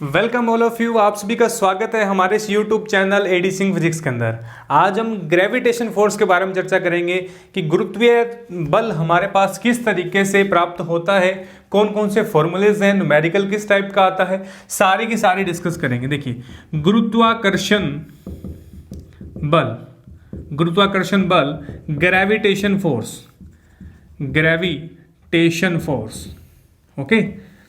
Welcome all of you. आप सभी का स्वागत है हमारे इस YouTube channel A D Singh physics के अंदर। आज हम ग्रेविटेशन फोर्स के बारे में चर्चा करेंगे कि गुरुत्वीय बल हमारे पास किस तरीके से प्राप्त होता है, कौन कौन से फॉर्मूलेज हैं, न्यूमेरिकल किस टाइप का आता है, सारी की सारी डिस्कस करेंगे। देखिए, गुरुत्वाकर्षण बल ग्रेविटेशन फोर्स, ओके।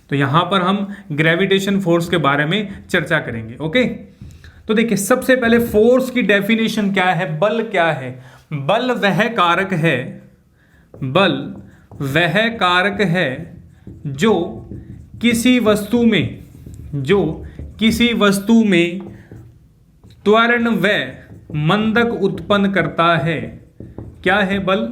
तो यहां पर हम ग्रेविटेशन फोर्स के बारे में चर्चा करेंगे, ओके। तो देखिए, सबसे पहले फोर्स की डेफिनेशन क्या है, बल क्या है। बल वह कारक है जो किसी वस्तु में त्वरण व मंदक उत्पन्न करता है। क्या है बल?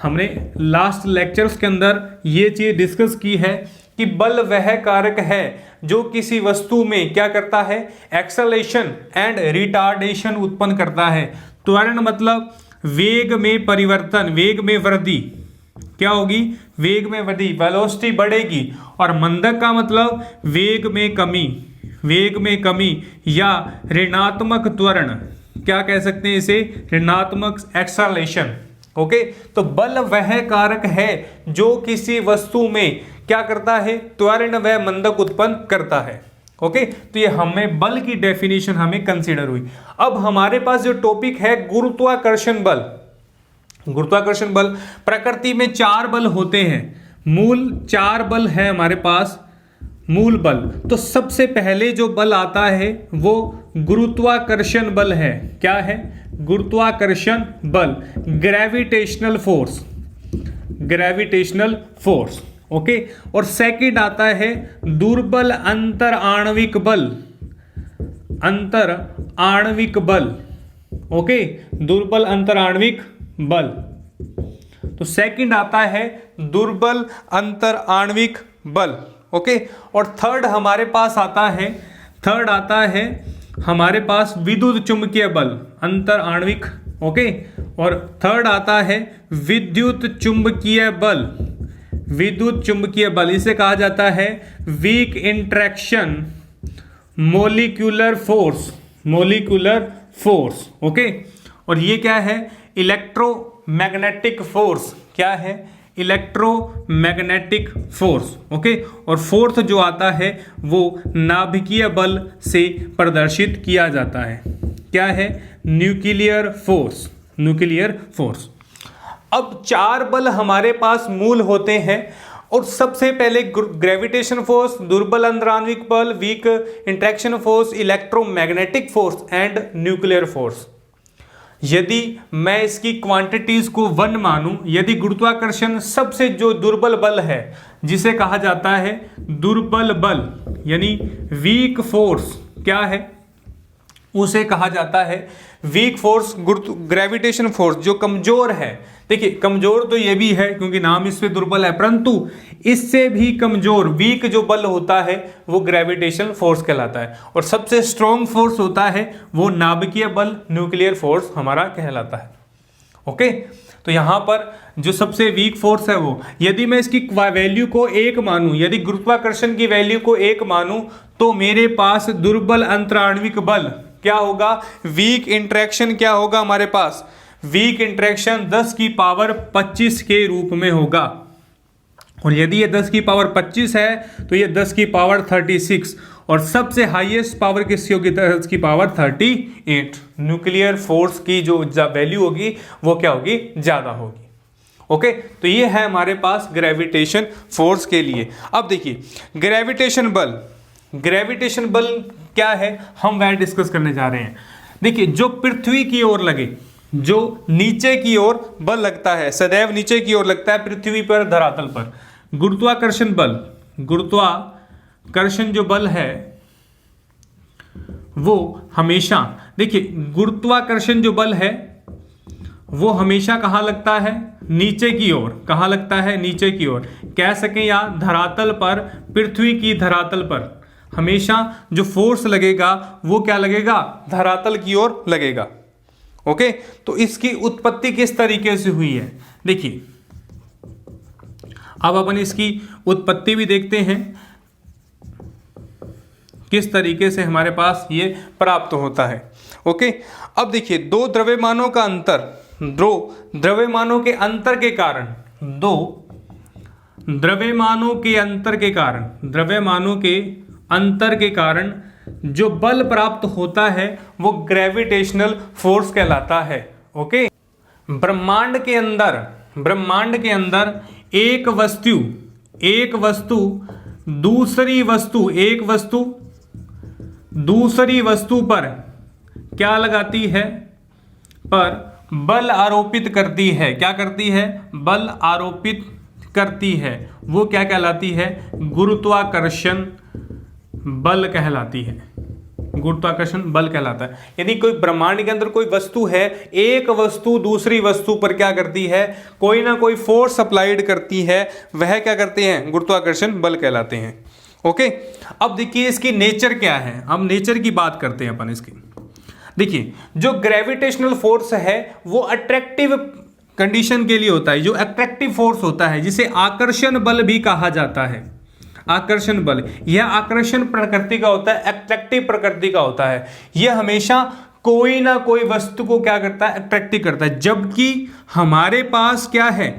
हमने लास्ट लेक्चर्स के अंदर ये चीज डिस्कस की है कि बल वह कारक है जो किसी वस्तु में क्या करता है, एक्सेलरेशन एंड रिटार्डेशन उत्पन्न करता है। त्वरण मतलब वेग में परिवर्तन, वेग में वृद्धि। क्या होगी? वेग में वृद्धि, वेलोसिटी बढ़ेगी। और मंदक का मतलब वेग में कमी या ऋणात्मक त्वरण, क्या कह सकते हैं इसे, ऋणात्मक एक्सेलरेशन, ओके। तो बल वह कारक है जो किसी वस्तु में क्या करता है, त्वरण व मंदक उत्पन्न करता है, ओके। तो ये हमें बल की डेफिनेशन हमें कंसीडर हुई। अब हमारे पास जो टॉपिक है गुरुत्वाकर्षण बल। गुरुत्वाकर्षण बल, प्रकृति में चार बल होते हैं, मूल चार बल है हमारे पास, मूल बल। तो सबसे पहले जो बल आता है वो गुरुत्वाकर्षण बल है। क्या है? गुरुत्वाकर्षण बल, ग्रेविटेशनल फोर्स, ओके। और सेकंड आता है दुर्बल अंतर आणविक बल, ओके, दुर्बल अंतर आणविक बल। तो सेकंड आता है दुर्बल अंतर आणविक बल, ओके। और थर्ड हमारे पास आता है हमारे पास विद्युत चुंबकीय बल, अंतर आणविक, ओके। और थर्ड आता है विद्युत चुंबकीय बल, इसे कहा जाता है weak interaction molecular force, okay. और ये क्या है? Electromagnetic force. क्या है? Electromagnetic force, okay. और फोर्थ जो आता है वो नाभिकीय बल से प्रदर्शित किया जाता है। क्या है? Nuclear force. अब चार बल हमारे पास मूल होते हैं, और सबसे पहले ग्रेविटेशन फोर्स, दुर्बल अंतराण्विक बल, weak interaction force, electromagnetic force and nuclear force. यदि मैं इसकी क्वांटिटीज को 1 मानूं, यदि गुरुत्वाकर्षण सबसे जो दुर्बल बल है जिसे कहा जाता है दुर्बल बल यानी वीक फोर्स, क्या है, उसे कहा जाता है वीक फोर्स। ग्रेविटेशन फोर्स जो कमजोर है, देखिए कमजोर तो ये भी है क्योंकि नाम इससे दुर्बल है, परंतु इससे भी कमजोर वीक जो बल होता है वो ग्रेविटेशन फोर्स कहलाता है। और सबसे स्ट्रॉन्ग फोर्स होता है वो नाभिकीय बल, न्यूक्लियर फोर्स हमारा कहलाता है, ओके। तो यहां पर जो सबसे वीक फोर्स है वो, यदि मैं इसकी वैल्यू को 1 मानूं, यदि गुरुत्वाकर्षण की वैल्यू को 1 मानूं, तो मेरे पास दुर्बल अंतराण्विक बल क्या होगा, वीक इंटरेक्शन क्या होगा हमारे पास, वीक इंटरेक्शन 10 की पावर 25 के रूप में होगा। और यदि ये 10 की पावर 25 है तो ये 10 की पावर 36, और सबसे हाईएस्ट पावर किसकी होगी, 10 की पावर 38। न्यूक्लियर फोर्स की जो वैल्यू होगी वो क्या होगी, ज्यादा होगी, ओके। तो ये है हमारे पास ग्रेविटेशन फोर्स के लिए। अब देखिए, ग्रेविटेशन बल क्या है, हम वह डिस्कस करने जा रहे हैं। देखिए, जो पृथ्वी की ओर लगे, जो नीचे की ओर बल लगता है, सदैव नीचे की ओर लगता है पृथ्वी पर, धरातल पर, गुरुत्वाकर्षण जो बल है वो हमेशा, देखिए गुरुत्वाकर्षण जो बल है वो हमेशा कहां लगता है, नीचे की ओर। कहां लगता है? नीचे की ओर कह सकें, या धरातल पर, पृथ्वी की धरातल पर हमेशा जो फोर्स लगेगा वो क्या लगेगा, धरातल की ओर लगेगा, ओके। तो इसकी उत्पत्ति किस तरीके से हुई है, देखिए अब अपन इसकी उत्पत्ति भी देखते हैं। किस तरीके से हमारे पास ये प्राप्त होता है। ओके, अब देखिए दो द्रव्यमानों का अंतर, दो द्रव्यमानों के अंतर के कारण, दो द्रव्यमानों के अंतर के कारण, द्रव्यमानों के अंतर के कारण जो बल प्राप्त होता है वो ग्रेविटेशनल फोर्स कहलाता है। ओके, ब्रह्मांड के अंदर एक वस्तु दूसरी वस्तु पर क्या लगाती है, पर बल आरोपित करती है। क्या करती है? बल आरोपित करती है। वो क्या कहलाती है? गुरुत्वाकर्षण बल कहलाती है। गुरुत्वाकर्षण बल कहलाता है। यदि कोई ब्रह्मांड के अंदर कोई वस्तु है, एक वस्तु दूसरी वस्तु पर क्या करती है? कोई ना कोई फोर्स अप्लाइड करती है, वह क्या करते हैं? गुरुत्वाकर्षण बल कहलाते हैं। ओके, अब देखिए इसकी नेचर क्या है। हम नेचर की बात करते हैं अपन इसकी। देखिए जो ग्रेविटेशनल फोर्स है वो अट्रैक्टिव कंडीशन के लिए होता है, जो अट्रैक्टिव फोर्स होता है, जिसे आकर्षण बल भी कहा जाता है। आकर्षण बल, यह आकर्षण प्रकृति का होता है, अट्रैक्टिव प्रकृति का होता है। यह हमेशा कोई ना कोई वस्तु को क्या करता है? अट्रैक्टिव करता है। जबकि हमारे पास क्या है?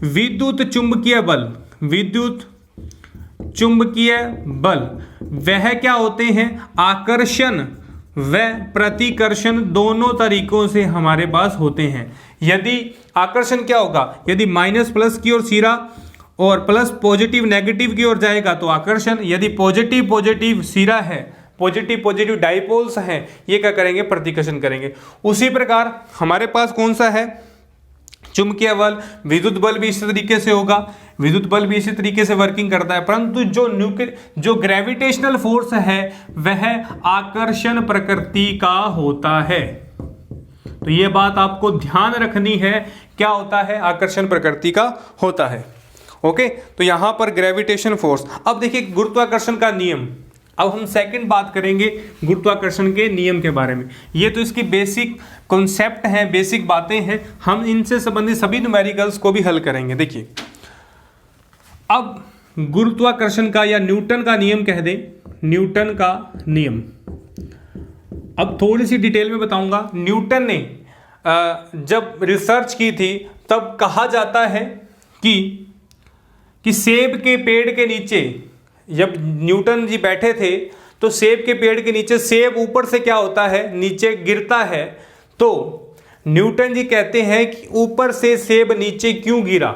विद्युत चुंबकीय बल, विद्युत चुंबकीय बल, वह क्या होते हैं? आकर्षण व प्रतिकर्षण दोनों तरीकों से हमारे पास होते हैं। यदि आकर्षण क्या होगा? यदि माइनस प्लस की ओर सिरा और प्लस पॉजिटिव नेगेटिव की ओर जाएगा तो आकर्षण। यदि पॉजिटिव पॉजिटिव सिरा है, पॉजिटिव पॉजिटिव डाइपोल्स हैं, ये क्या करेंगे? प्रतिकर्षण करेंगे। उसी प्रकार हमारे पास कौन सा है? चुंबकीय बल। विद्युत बल भी इसी तरीके से होगा, विद्युत बल भी इसी तरीके से वर्किंग करता है। परंतु जो ग्रेविटेशनल फोर्स है वह आकर्षण प्रकृति का होता है। तो ये बात आपको ध्यान रखनी है, क्या होता है? आकर्षण प्रकृति का होता है। ओके, तो यहां पर ग्रेविटेशन फोर्स। अब देखिए गुरुत्वाकर्षण का नियम। अब हम सेकंड बात करेंगे गुरुत्वाकर्षण के नियम के बारे में। ये तो इसकी बेसिक कॉन्सेप्ट है, बेसिक बातें हैं। हम इनसे संबंधित सभी न्यूमेरिकल्स को भी हल करेंगे। देखिए अब गुरुत्वाकर्षण का या न्यूटन का नियम कह दें, न्यूटन का नियम। अब थोड़ी सी डिटेल में बताऊंगा। न्यूटन ने जब रिसर्च की थी तब कहा जाता है कि सेब के पेड़ के नीचे जब न्यूटन जी बैठे थे तो सेब के पेड़ के नीचे सेब ऊपर से क्या होता है? नीचे गिरता है। तो न्यूटन जी कहते हैं कि ऊपर से सेब नीचे क्यों गिरा,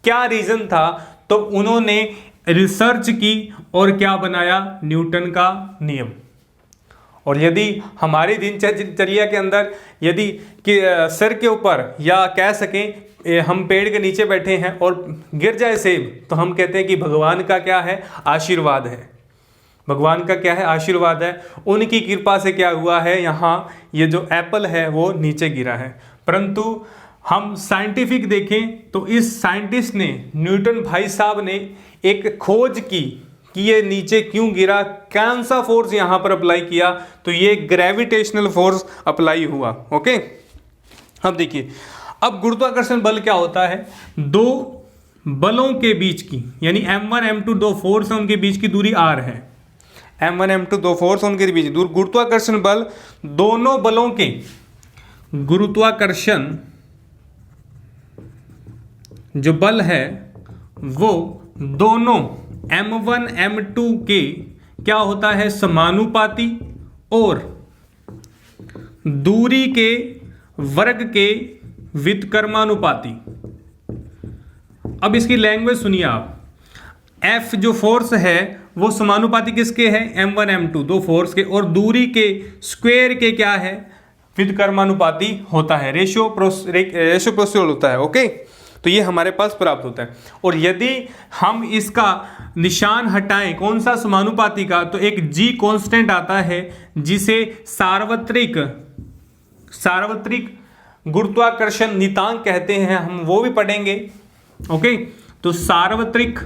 क्या रीजन था? तो उन्होंने रिसर्च की और क्या बनाया? न्यूटन का नियम। और यदि हमारी दिनचर्या के अंदर यदि सिर के ऊपर या कह सकें हम पेड़ के नीचे बैठे हैं और गिर जाए सेब, तो हम कहते हैं कि भगवान का क्या है? आशीर्वाद है। भगवान का क्या है? आशीर्वाद है। उनकी कृपा से क्या हुआ है? यहाँ ये जो एप्पल है वो नीचे गिरा है। परंतु हम साइंटिफिक देखें तो इस साइंटिस्ट ने, न्यूटन भाई साहब ने एक खोज की कि ये नीचे क्यों गिरा, कौन सा फोर्स यहाँ पर अप्लाई किया, तो ये ग्रेविटेशनल फोर्स अप्लाई हुआ। ओके, अब देखिए अब गुरुत्वाकर्षण बल क्या होता है? दो बलों के बीच की, यानी m1 m2 दो फोर्स है, उनके बीच की दूरी r है। m1 m2 दो फोर्स उनके बीच दूर। गुरुत्वाकर्षण बल दोनों बलों के, गुरुत्वाकर्षण जो बल है वो दोनों m1 m2 के क्या होता है? समानुपाती और दूरी के वर्ग के व्युत्क्रमानुपाती। अब इसकी लैंग्वेज सुनिए आप। F जो फोर्स है वो समानुपाती किसके है? m1 m2 दो फोर्स के, और दूरी के स्क्वायर के क्या है? व्युत्क्रमानुपाती होता है, रेशियो प्रोपोर्शनल होता है। ओके, तो ये हमारे पास प्राप्त होता है। और यदि हम इसका निशान हटाएं, कौन सा? समानुपाती का, तो एक g कांस्टेंट आता है जिसे सार्वत्रिक गुरुत्वाकर्षण नियतांक कहते हैं, हम वो भी पढ़ेंगे। ओके, तो सार्वत्रिक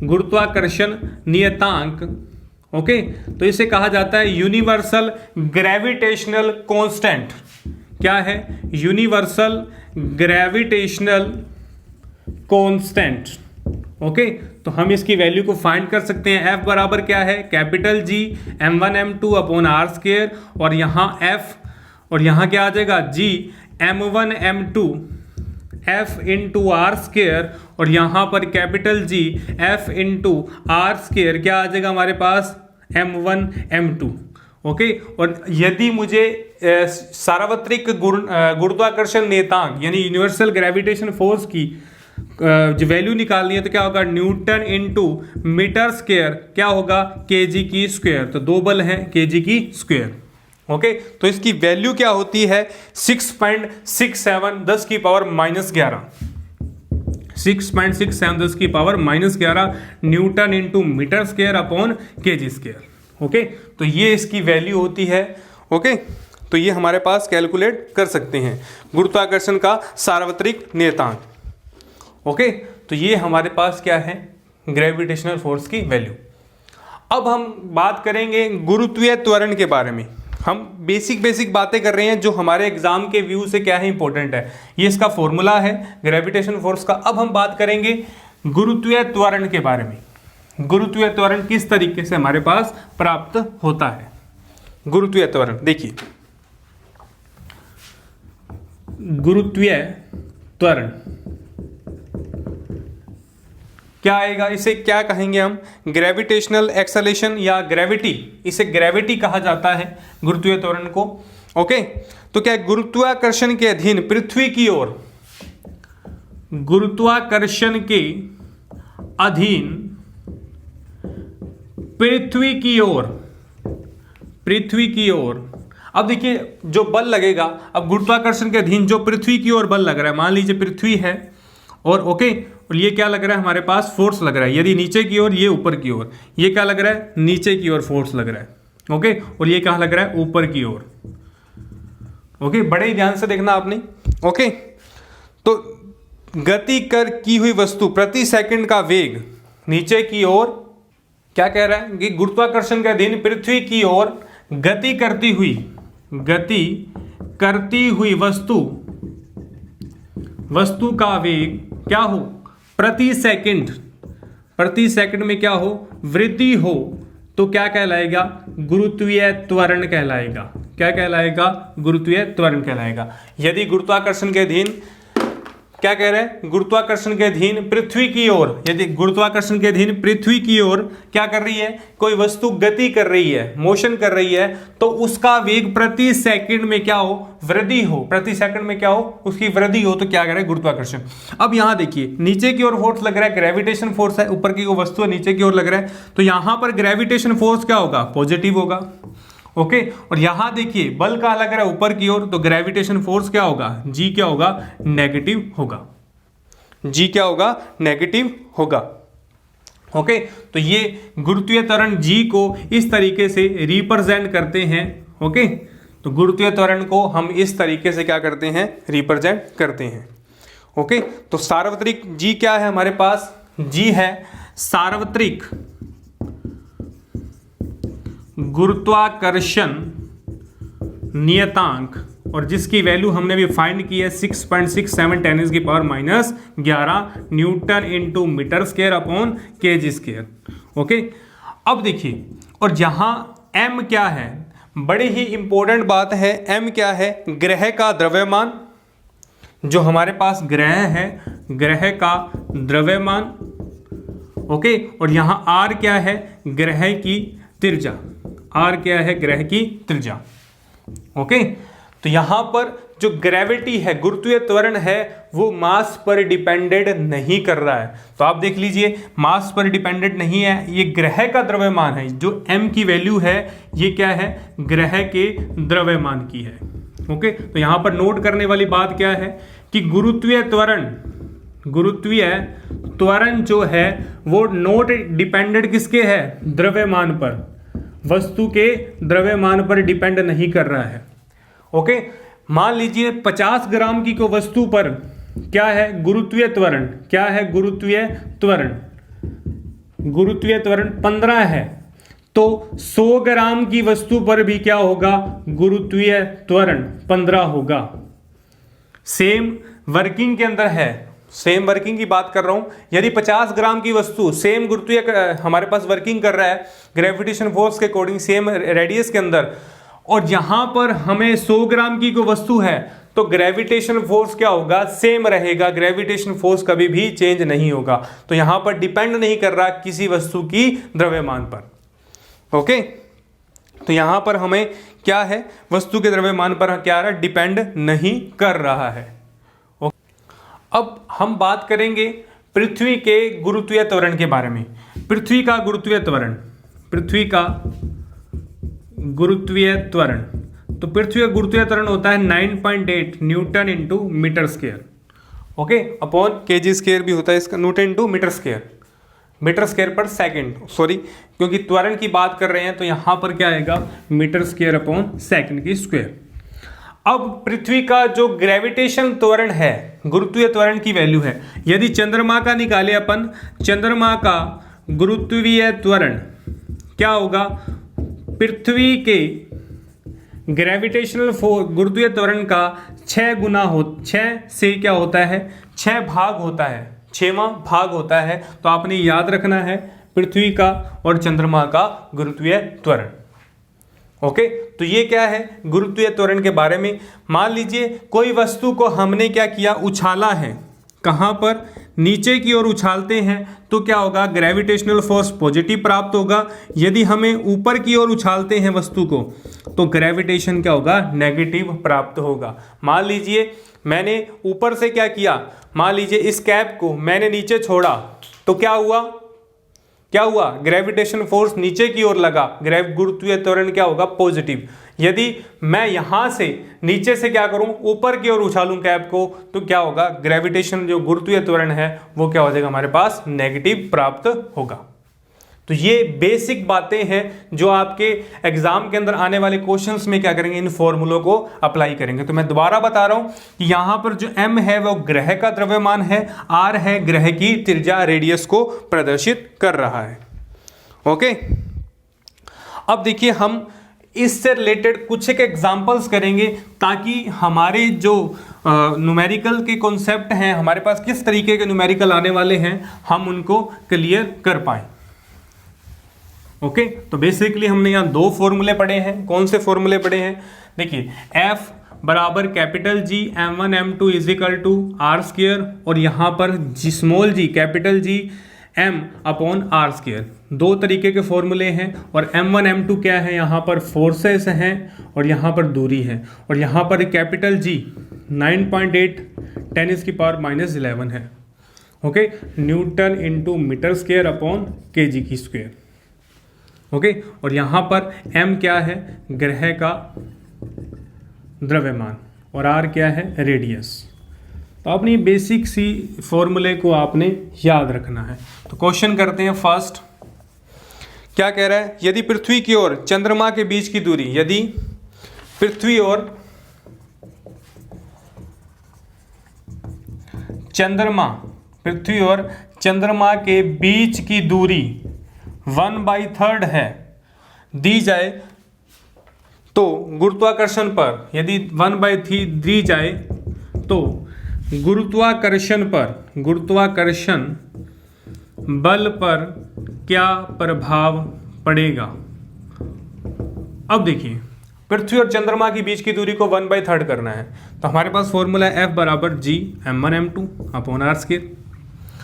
गुरुत्वाकर्षण नियतांक। ओके, तो इसे कहा जाता है यूनिवर्सल ग्रेविटेशनल कांस्टेंट। क्या है? Universal gravitational constant. ओके, तो हम इसकी वैल्यू को फाइंड कर सकते हैं। F बराबर क्या है, capital G m1 m2 upon R square, और यहाँ F और यहाँ क्या आ जाएगा G m1 m2 F into R square, और यहाँ पर capital G F into R square क्या आ जाएगा हमारे पास m1 m2। ओके, और यदि मुझे सार्वत्रिक गुरुत्वाकर्षण नियतांक यानी यूनिवर्सल ग्रेविटेशन फोर्स की जो वैल्यू निकालनी है तो क्या होगा, न्यूटन इंटू मीटर स्क्वायर क्या होगा, केजी की स्क्वायर। तो दो बल हैं केजी की स्क्वायर। ओके, तो इसकी वैल्यू क्या होती है 6.67 10 की पावर -11, 6.67 10 की power -11 newton into metre square upon KG square. Okay, तो ये इसकी वैल्यू होती है। ओके, तो ये हमारे पास कैलकुलेट कर सकते हैं गुरुत्वाकर्षण का सार्वत्रिक नियतांक। ओके, तो ये हमारे पास क्या है, ग्रेविटेशनल फोर्स की वैल्यू। अब हम बात करेंगे गुरुत्वीय त्वरण के बारे में। हम बेसिक बातें कर रहे हैं जो हमारे एग्जाम के व्यू से क्या है इंपॉर्टेंट है। ये इसका फॉर्मूला है ग्रेविटेशन फोर्स का। अब हम बात करेंगे गुरुत्वीय त्वरण के बारे में। गुरुत्वीय त्वरण किस तरीके से हमारे पास प्राप्त होता है। गुरुत्वीय त्वरण देखिए, गुरुत्वीय त्वरण क्या आएगा, इसे क्या कहेंगे हम, ग्रेविटेशनल एक्सेलेरेशन या ग्रेविटी, इसे ग्रेविटी कहा जाता है गुरुत्वीय त्वरण को। ओके, तो क्या गुरुत्वाकर्षण के अधीन पृथ्वी की ओर, गुरुत्वाकर्षण के अधीन पृथ्वी की ओर, पृथ्वी की ओर। अब देखिए जो बल लगेगा, अब गुरुत्वाकर्षण के अधीन जो पृथ्वी की ओर बल लग रहा है, मान लीजिए पृथ्वी है और ओके, और ये क्या लग रहा है हमारे पास, फोर्स लग रहा है। यदि नीचे की ओर, ये ऊपर की ओर, ये क्या लग रहा है, नीचे की ओर फोर्स लग रहा है। ओके, और ये क्या लग रहा है, ऊपर की ओर। ओके, बड़े ही ध्यान से देखना आपने। ओके, तो गति कर की हुई वस्तु प्रति सेकंड का वेग नीचे की ओर क्या कह रहा है कि गुरुत्वाकर्षण के अधीन पृथ्वी की ओर गति करती हुई वस्तु का वेग क्या हो, प्रति सेकंड में क्या हो, वृद्धि हो, तो क्या कहलाएगा, गुरुत्वीय त्वरण कहलाएगा। क्या कहलाएगा, गुरुत्वीय त्वरण कहलाएगा। यदि गुरुत्वाकर्षण के अधीन क्या कह रहे हैं, गुरुत्वाकर्षण के अधीन पृथ्वी की ओर, यदि गुरुत्वाकर्षण के अधीन पृथ्वी की ओर क्या कर रही है, कोई वस्तु गति कर रही है, मोशन कर रही है, तो उसका वेग प्रति सेकंड में क्या हो, वृद्धि हो, प्रति सेकंड में क्या हो, उसकी वृद्धि हो, तो क्या कह रहे हैं, गुरुत्वाकर्षण। अब यहां देखिए नीचे की ओर फोर्स लग रहा है, ग्रेविटेशन फोर्स है, ऊपर की वस्तु है, नीचे की ओर लग रहा है, तो यहां पर ग्रेविटेशन फोर्स क्या होगा, पॉजिटिव होगा। ओके, और यहां देखिए बल का लग रहा है ऊपर की ओर, तो ग्रेविटेशन फोर्स क्या होगा, जी क्या होगा, नेगेटिव होगा। जी क्या होगा, नेगेटिव होगा। ओके, तो ये गुरुत्वीय त्वरण जी को इस तरीके से रिप्रेजेंट करते हैं। ओके, तो गुरुत्वीय त्वरण को हम इस तरीके से क्या करते हैं, रिप्रेजेंट करते हैं। ओके, तो सार्वत्रिक जी क्या है हमारे पास, जी है सार्वत्रिक गुरुत्वाकर्षण नियतांक, और जिसकी वैल्यू हमने भी फाइंड की है 6.67 10 की power -11 newton into metre square upon KG square. Okay, अब देखिए, और जहां m क्या है, बड़ी ही इंपॉर्टेंट बात है, m क्या है, ग्रह का द्रव्यमान, जो हमारे पास ग्रह है, ग्रह का द्रव्यमान। ओके, और यहां r क्या है, ग्रह की त्रिज्या, r क्या है, ग्रह की त्रिज्या। ओके, तो यहां पर जो ग्रेविटी है, गुरुत्वीय त्वरण है, वो मास पर डिपेंडेंट नहीं कर रहा है। तो आप देख लीजिए मास पर डिपेंडेंट नहीं है, ये ग्रह का द्रव्यमान है। जो m की वैल्यू है ये क्या है, ग्रह के द्रव्यमान की है। ओके, तो यहां पर नोट करने वाली बात क्या है कि गुरुत्वीय त्वरण जो है वो नोट डिपेंडेंट किसके है, द्रव्यमान पर, वस्तु के द्रव्यमान पर डिपेंड नहीं कर रहा है। ओके, मान लीजिए 50 ग्राम की को वस्तु पर क्या है, गुरुत्वीय त्वरण, क्या है, गुरुत्वीय त्वरण 15 है, तो 100 ग्राम की वस्तु पर भी क्या होगा, गुरुत्वीय त्वरण 15 होगा। सेम वर्किंग के अंदर है, सेम वर्किंग की बात कर रहा हूं। यदि 50 ग्राम की वस्तु सेम गुरुत्वीय हमारे पास वर्किंग कर रहा है ग्रेविटेशन फोर्स के अकॉर्डिंग सेम रेडियस के अंदर, और यहां पर हमें 100 ग्राम की कोई वस्तु है, तो ग्रेविटेशन फोर्स क्या होगा, सेम रहेगा। ग्रेविटेशन फोर्स कभी भी चेंज नहीं होगा। तो यहां पर डिपेंड नहीं कर रहा किसी वस्तु की द्रव्यमान पर। ओके, तो यहां पर हमें क्या है, वस्तु के द्रव्यमान पर क्या आ रहा है, डिपेंड नहीं कर रहा है। अब हम बात करेंगे पृथ्वी के गुरुत्वीय त्वरण के बारे में। पृथ्वी का गुरुत्वीय त्वरण, पृथ्वी का गुरुत्वीय त्वरण, तो पृथ्वी का गुरुत्वीय त्वरण होता है 9.8 newton into metre square, okay, upon KG square भी होता है इसका, newton into metre square, metre square पर सेकंड, सॉरी क्योंकि त्वरण की बात कर रहे हैं तो यहां पर क्या आएगा, मीटर स्क्वायर अपॉन सेकंड की स्क्वायर। अब पृथ्वी का जो ग्रेविटेशन त्वरण है, गुरुत्वीय त्वरण की वैल्यू है, यदि चंद्रमा का निकाले अपन, चंद्रमा का गुरुत्वीय त्वरण क्या होगा, पृथ्वी के ग्रेविटेशनल गुरुत्वीय त्वरण का 6 गुना 6 से क्या होता है, 6 भाग होता है, 6वां भाग होता है। तो आपने याद रखना है पृथ्वी का और चंद्रमा का गुरुत्वीय त्वरण। ओके, तो ये क्या है, गुरुत्वीय त्वरण के बारे में। मान लीजिए कोई वस्तु को हमने क्या किया, उछाला है, कहां पर, नीचे की ओर उछालते हैं तो क्या होगा, ग्रेविटेशनल फोर्स पॉजिटिव प्राप्त होगा। यदि हमें ऊपर की ओर उछालते हैं वस्तु को तो ग्रेविटेशन क्या होगा, नेगेटिव प्राप्त होगा। मान लीजिए मैंने ऊपर से क्या किया, मान लीजिए इस कैप को मैंने नीचे छोड़ा तो क्या हुआ, क्या हुआ, ग्रेविटेशन फोर्स नीचे की ओर लगा, गुरुत्वीय त्वरण क्या होगा, पॉजिटिव। यदि मैं यहां से नीचे से क्या करूं, ऊपर की ओर उछालूं कैप को, तो क्या होगा, ग्रेविटेशन जो गुरुत्वीय त्वरण है वो क्या हो जाएगा, हमारे पास नेगेटिव प्राप्त होगा। तो ये बेसिक बातें हैं जो आपके एग्जाम के अंदर आने वाले क्वेश्चंस में क्या करेंगे, इन फॉर्मूलों को अप्लाई करेंगे। तो मैं दोबारा बता रहा हूं कि यहां पर जो m है वो ग्रह का द्रव्यमान है, r है ग्रह की त्रिज्या, रेडियस को प्रदर्शित कर रहा है। ओके, अब देखिए हम इससे रिलेटेड कुछ एक एग्जांपल्स करेंगे ताकि हमारे जो न्यूमेरिकल के कॉन्सेप्ट हैं, हमारे पास किस तरीके के न्यूमेरिकल आने वाले हैं, हम उनको क्लियर कर पाए। ओके, तो बेसिकली हमने यहाँ 2 फॉर्मूले पढ़े हैं। कौन से फॉर्मूले पढ़े हैं, देखिए F बराबर capital G m1 m2 is equal to R square, और यहाँ पर small g capital G m upon R square. 2 तरीके के फॉर्मूले हैं, और m1 m2 क्या है, यहाँ पर फोर्सेस हैं और यहाँ पर दूरी है, और यहाँ पर कैपिटल G 9.8 10⁻⁻11 है। Okay, newton into metre square upon KG की स्क्वायर। ओके, और यहाँ पर m क्या है, ग्रह का द्रव्यमान, और r क्या है, रेडियस। तो अपनी बेसिक सी फॉर्मूले को आपने याद रखना है। तो क्वेश्चन करते हैं फर्स्ट, क्या कह रहा है, यदि पृथ्वी की ओर चंद्रमा के बीच की दूरी, यदि पृथ्वी और चंद्रमा के बीच की दूरी 1/3 है दी जाए, तो गुरुत्वाकर्षण पर, यदि 1/3 दी जाए तो गुरुत्वाकर्षण बल पर क्या प्रभाव पड़ेगा। अब देखिए पृथ्वी और चंद्रमा के बीच की दूरी को 1/3 करना है, तो हमारे पास फॉर्मूला है F बराबर G m1 m2 upon R square.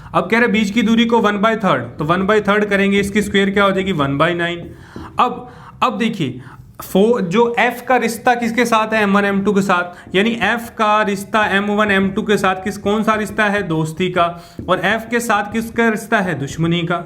अब कह रहे बीच की दूरी को 1/3, तो 1/3 करेंगे, इसकी स्क्वायर क्या हो जाएगी, 1/9। अब देखिए जो F का रिश्ता किसके साथ है, m1 m2 के साथ, यानी F का रिश्ता m1 m2 के साथ कौन सा रिश्ता है, दोस्ती का, और F के साथ किसका रिश्ता है, दुश्मनी का।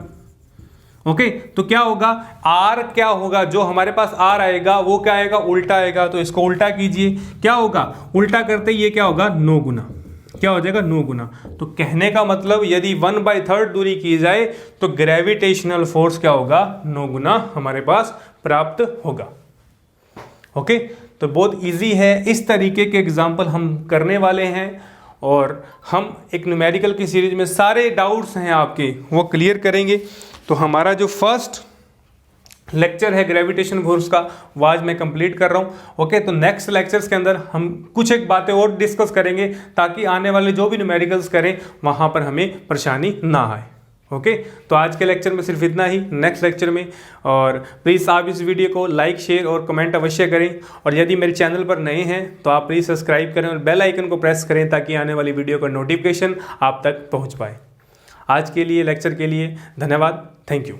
ओके, तो क्या होगा, R क्या होगा, जो हमारे पास R आएगा वो क्या आएगा, उल्टा आएगा। तो इसको उल्टा कीजिए, क्या होगा, उल्टा करते ये क्या होगा, 9 गुना, क्या हो जाएगा, 9 गुना। तो कहने का मतलब यदि 1/3 दूरी की जाए तो ग्रेविटेशनल फोर्स क्या होगा, 9 गुना हमारे पास प्राप्त होगा। ओके, तो बहुत इजी है, इस तरीके के एग्जाम्पल हम करने वाले हैं, और हम एक न्यूमेरिकल की सीरीज में सारे डाउट्स हैं आपके वो क्लियर करेंगे। तो हमारा जो फर्स्ट लेक्चर है ग्रेविटेशन फोर्स का, वो आज मैं कंप्लीट कर रहा हूँ। ओके, तो नेक्स्ट लेक्चर्स के अंदर हम कुछ एक बातें और डिस्कस करेंगे ताकि आने वाले जो भी न्यूमेरिकल्स करें वहाँ पर हमें परेशानी ना आए। ओके, तो आज के लेक्चर में सिर्फ इतना ही। नेक्स्ट लेक्चर में, और प्लीज़ आप इस वीडियो को लाइक, शेयर और कमेंट अवश्य करें, और यदि मेरे चैनल पर नए हैं तो आप प्लीज़ सब्सक्राइब करें और बेल आइकन को प्रेस करें ताकि आने वाली वीडियो का नोटिफिकेशन आप तक पहुँच पाए। आज के लिए लेक्चर के लिए धन्यवाद। Thank you.